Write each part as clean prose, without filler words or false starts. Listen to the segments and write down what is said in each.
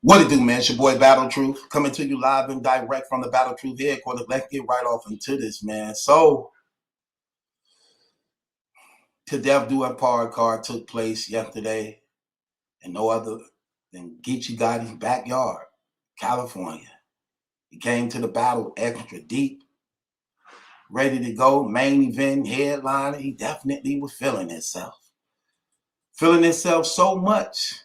What it do, man? It's your boy Battle Truth coming to you live and direct from the Battle Truth headquarters. Let's get right off into this, man. So, To Death Do a Part card took place yesterday in no other than Geechi backyard, California. He came to the battle extra deep, ready to go, main event, headliner. He definitely was feeling himself. Feeling himself so much.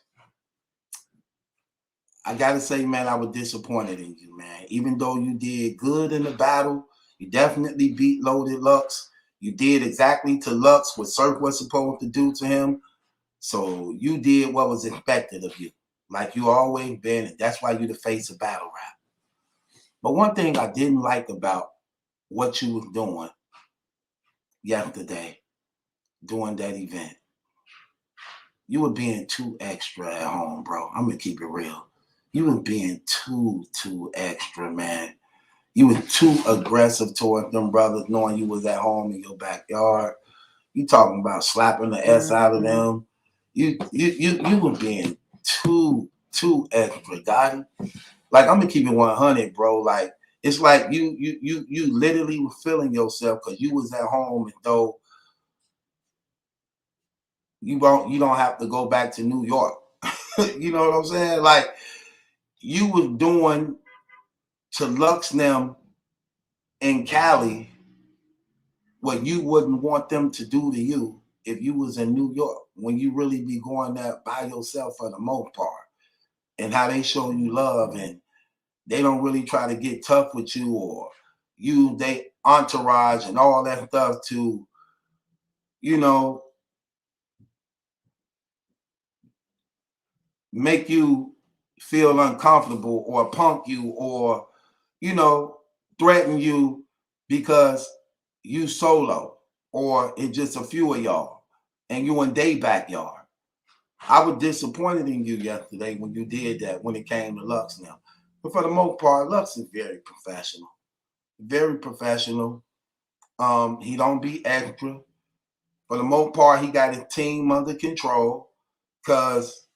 I gotta say, man, I was disappointed in you, man. Even though you did good in the battle, you definitely beat Loaded Lux. You did exactly to Lux what Surf was supposed to do to him. So you did what was expected of you, like you always been, and that's why you the face of battle rap. But one thing I didn't like about what you was doing yesterday during that event, you were being too extra at home, bro. I'm gonna keep it real. You were being too extra, man. You were too aggressive towards them brothers, knowing you was at home in your backyard. You talking about slapping the S out of them. You were being too extra, got it? Like, I'm gonna keep it 100, bro. Like, it's like you literally were feeling yourself because you was at home, and though you don't have to go back to New York. You know what I'm saying? Like, you was doing to Lux them in Cali what you wouldn't want them to do to you if you was in New York, when you really be going there by yourself for the most part, and how they show you love, and they don't really try to get tough with you, or they entourage and all that stuff to, you know, make you feel uncomfortable or punk you or, you know, threaten you because you solo or it's just a few of y'all and you in their backyard. I was disappointed in you yesterday when you did that when it came to Lux now. But for the most part, Lux is very professional. Very professional. He don't be extra. For the most part, he got his team under control because,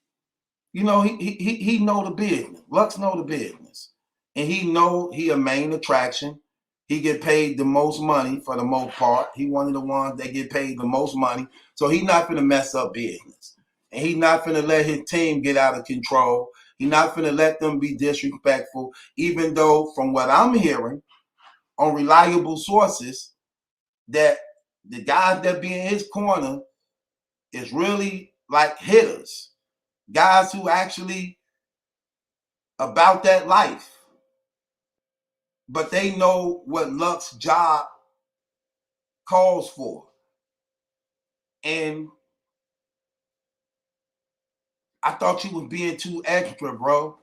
you know, he know the business. Lux know the business. And he know he a main attraction. He get paid the most money for the most part. He one of the ones that get paid the most money. So he not finna mess up business. And he not finna let his team get out of control. He not finna let them be disrespectful, even though from what I'm hearing on reliable sources, that the guys that be in his corner is really like hitters. Guys who actually about that life. But they know what Lux's job calls for. And I thought you was being too extra, bro.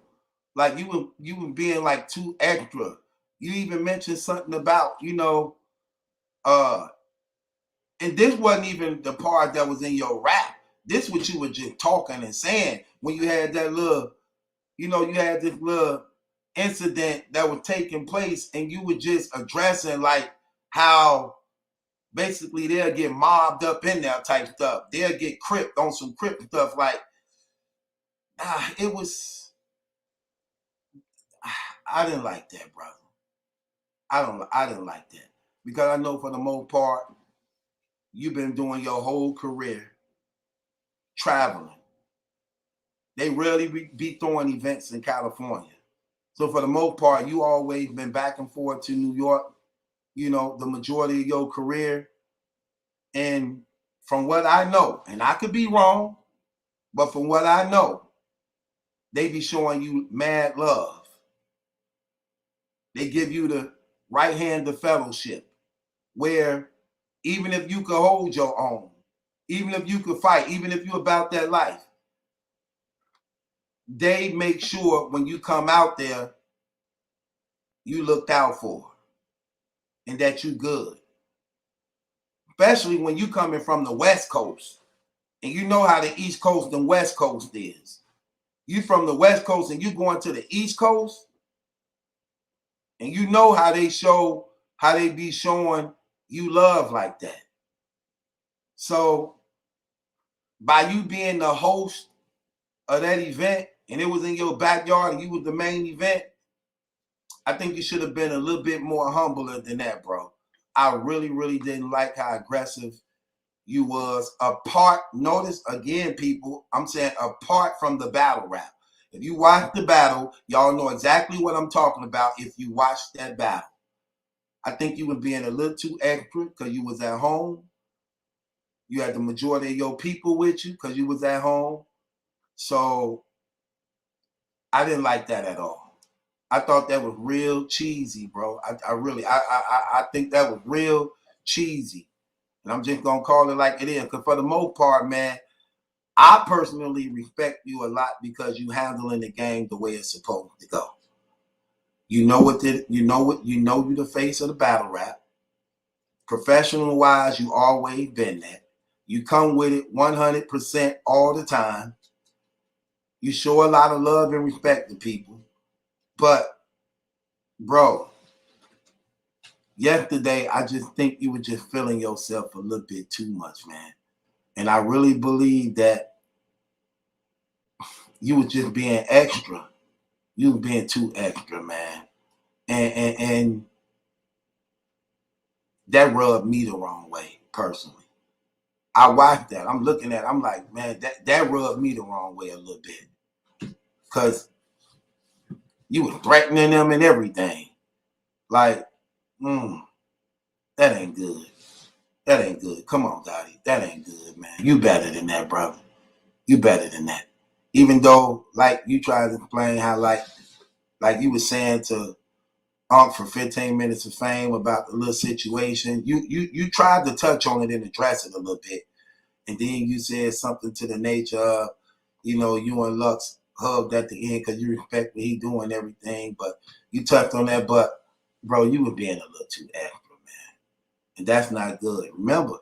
Like you were being like too extra. You even mentioned something about, you know, and this wasn't even the part that was in your rap. This what you were just talking and saying when you had that little, you know, you had this little incident that was taking place, and you were just addressing like how basically they'll get mobbed up in there type stuff. They'll get cripped on some crip stuff. Like, it was, I didn't like that, brother. I didn't like that because I know for the most part you've been doing your whole career traveling. They rarely be throwing events in California. So for the most part, you always been back and forth to New York, you know, the majority of your career. And from what I know, and I could be wrong, but from what I know, they be showing you mad love. They give you the right hand of fellowship, where even if you could hold your own, even if you could fight, even if you're about that life, they make sure when you come out there, you looked out for and that you good. Especially when you coming from the West Coast. And you know how the East Coast and West Coast is. You from the West Coast and you going to the East Coast, and you know how they be showing you love like that. So by you being the host of that event and it was in your backyard and you was the main event, I think you should have been a little bit more humbler than that, bro. I really, really didn't like how aggressive you was. Apart, notice again, people, I'm saying apart from the battle rap. If you watch the battle, y'all know exactly what I'm talking about if you watch that battle. I think you were being a little too extra because you was at home. You had the majority of your people with you because you was at home. So I didn't like that at all. I thought that was real cheesy, bro. I think that was real cheesy. And I'm just gonna call it like it is. Because for the most part, man, I personally respect you a lot because you handling the game the way it's supposed to go. You know what you the face of the battle rap. Professional wise, you always been that. You come with it 100% all the time. You show a lot of love and respect to people. But, bro, yesterday, I just think you were just feeling yourself a little bit too much, man. And I really believe that you were just being extra. You were being too extra, man. And that rubbed me the wrong way, personally. I watched that. I'm looking at it. I'm like, man, that rubbed me the wrong way a little bit. Because you were threatening them and everything. Like, that ain't good. That ain't good. Come on, Dottie. That ain't good, man. You better than that, brother. You better than that. Even though, like, you tried to explain how, like you were saying to Unc for 15 minutes of fame about the little situation. You tried to touch on it and address it a little bit. And then you said something to the nature of, you and Lux hugged at the end because you respect what he doing and everything. But you touched on that. But, bro, you were being a little too extra, man. And that's not good. Remember,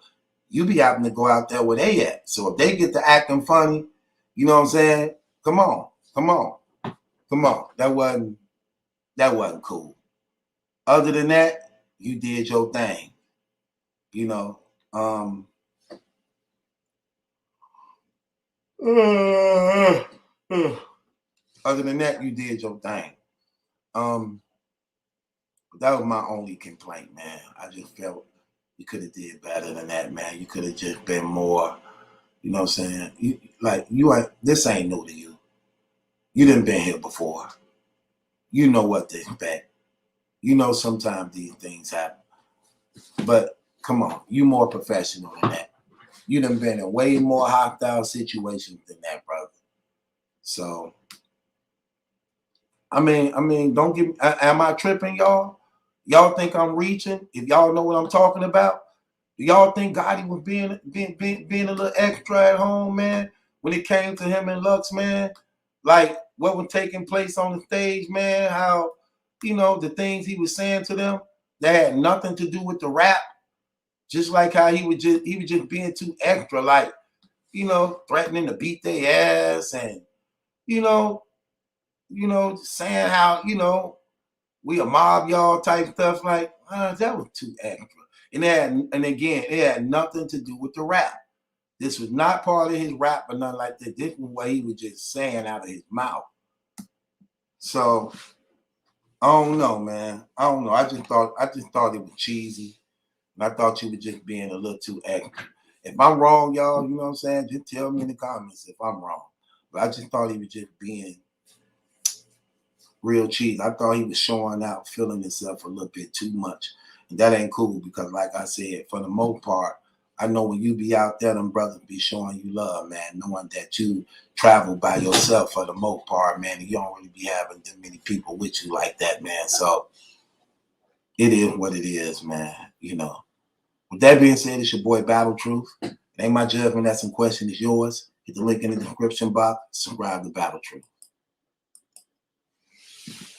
you be having to go out there where they at. So if they get to acting funny, you know what I'm saying? Come on. That wasn't cool. Other than that, you did your thing. Other than that, you did your thing. That was my only complaint, man. I just felt you could have did better than that, man. You could have just been more, you know what I'm saying? This ain't new to you. You done been here before. You know what to expect. You know sometimes these things happen. But come on, you more professional than that. You done been in way more hostile situations than that, brother. So, I mean, don't give me, am I tripping, y'all? Y'all think I'm reaching? If y'all know what I'm talking about, do y'all think Gotti was being a little extra at home, man, when it came to him and Lux, man? Like what was taking place on the stage, man, how, the things he was saying to them that had nothing to do with the rap. Just like how he was just being too extra, like, threatening to beat their ass and, saying how, we a mob y'all type stuff. Like, that was too extra. And again, it had nothing to do with the rap. This was not part of his rap or nothing like that. This was what he was just saying out of his mouth. So I don't know, man. I don't know. I just thought it was cheesy. And I thought you were just being a little too extra. If I'm wrong, y'all, you know what I'm saying? Just tell me in the comments if I'm wrong. But I just thought he was just being real cheesy. I thought he was showing out, feeling himself a little bit too much. And that ain't cool because, like I said, for the most part, I know when you be out there, them brothers be showing you love, man, knowing that you travel by yourself for the most part, man, and you don't really be having that many people with you like that, man. So it is what it is, man, With that being said, it's your boy Battle Truth. It ain't my judgment. That's some question. It's yours. Hit the link in the description box. Subscribe to Battle Truth.